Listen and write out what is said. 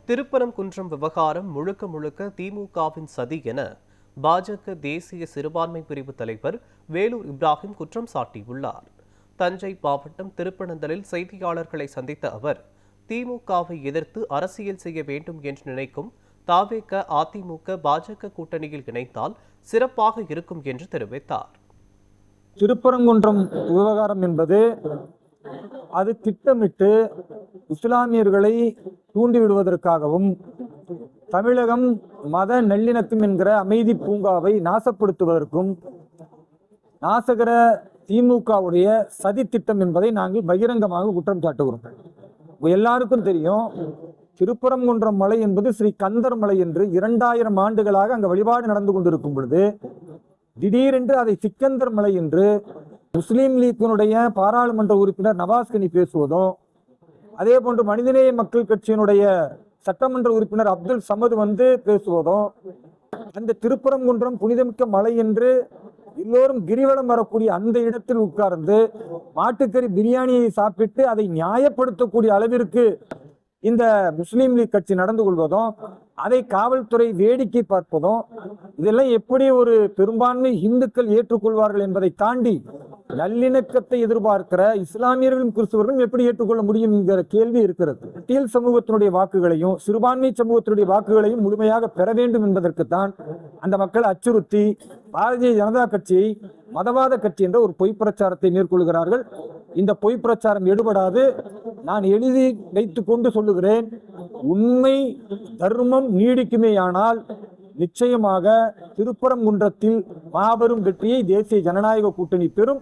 திருப்பரங்குன்றம் விவகாரம் முழுக்க முழுக்க திமுகவின் சதி என பாஜக தேசிய சிறுபான்மை பிரிவு தலைவர் வேலூர் இப்ராஹிம் குற்றம் சாட்டியுள்ளார். தஞ்சை மாவட்டம் திருப்பனந்தலில் செய்தியாளர்களை சந்தித்த அவர், திமுகவை எதிர்த்து அரசியல் செய்ய வேண்டும் என்று நினைக்கும் தாவேக, அதிமுக, பாஜக கூட்டணியில் இணைந்தால் சிறப்பாக இருக்கும் என்று தெரிவித்தார். திருப்பரங்குன்றம் விவகாரம் என்பது அது திட்டமிட்டு இஸ்லாமியர்களை தூண்டிவிடுவதற்காகவும் தமிழகம் மத நல்லிணக்கம் என்கிற அமைதி பூங்காவை நாசப்படுத்துவதற்கும் நாசகர திமுகவுடைய சதி திட்டம் என்பதை நாங்கள் பகிரங்கமாக குற்றம் சாட்டுகிறோம். எல்லாருக்கும் தெரியும், திருப்பரங்குன்றம் மலை என்பது ஸ்ரீ கந்தர் மலை என்று 2000 ஆண்டுகளாக அங்கு வழிபாடு நடந்து கொண்டிருக்கும் பொழுது திடீரென்று அதை சிக்கந்தர் மலை என்று முஸ்லீம் லீக்கினுடைய பாராளுமன்ற உறுப்பினர் நவாஸ்கனி பேசுவதும், அதே போன்று மனிதநேய மக்கள் கட்சியினுடைய சட்டமன்ற உறுப்பினர் அப்துல் சமது வந்து பேசுவதும், அந்த திருப்பரங்குன்றம் புனிதமிக்க மலை என்று எல்லோரும் கிரிவலம் வரக்கூடிய அந்த இடத்தில் உட்கார்ந்து மாட்டுக்கறி பிரியாணியை சாப்பிட்டு அதை நியாயப்படுத்தக்கூடிய அளவிற்கு இந்த முஸ்லீம் லீக் கட்சி நடந்து கொள்வதும், அதை காவல்துறை வேடிக்கை பார்ப்பதும், இதெல்லாம் எப்படி ஒரு பெரும்பான்மை இந்துக்கள் ஏற்றுக்கொள்வார்கள் என்பதை தாண்டி நல்லிணக்கத்தை எதிர்பார்க்கிற இஸ்லாமியர்களும் கிறிஸ்தவர்களும் எப்படி ஏற்றுக்கொள்ள முடியும் என்கிற கேள்வி இருக்கிறது. பட்டியல் சமூகத்தினுடைய வாக்குகளையும் சிறுபான்மை சமூகத்தினுடைய வாக்குகளையும் முழுமையாக பெற வேண்டும் என்பதற்குத்தான் அந்த மக்கள் அச்சுறுத்தி பாரதிய ஜனதா கட்சியை மதவாத கட்சி என்ற ஒரு பொய் பிரச்சாரத்தை மேற்கொள்கிறார்கள். இந்த பொய் பிரச்சாரம் எடுபடாது. நான் எழுதி வைத்துக் கொண்டு சொல்லுகிறேன், உண்மை தர்மம் நீடிக்குமேயானால் நிச்சயமாக திருப்பரங்குன்றத்தில் மாபெரும் வெற்றியை தேசிய ஜனநாயக கூட்டணி பெறும்.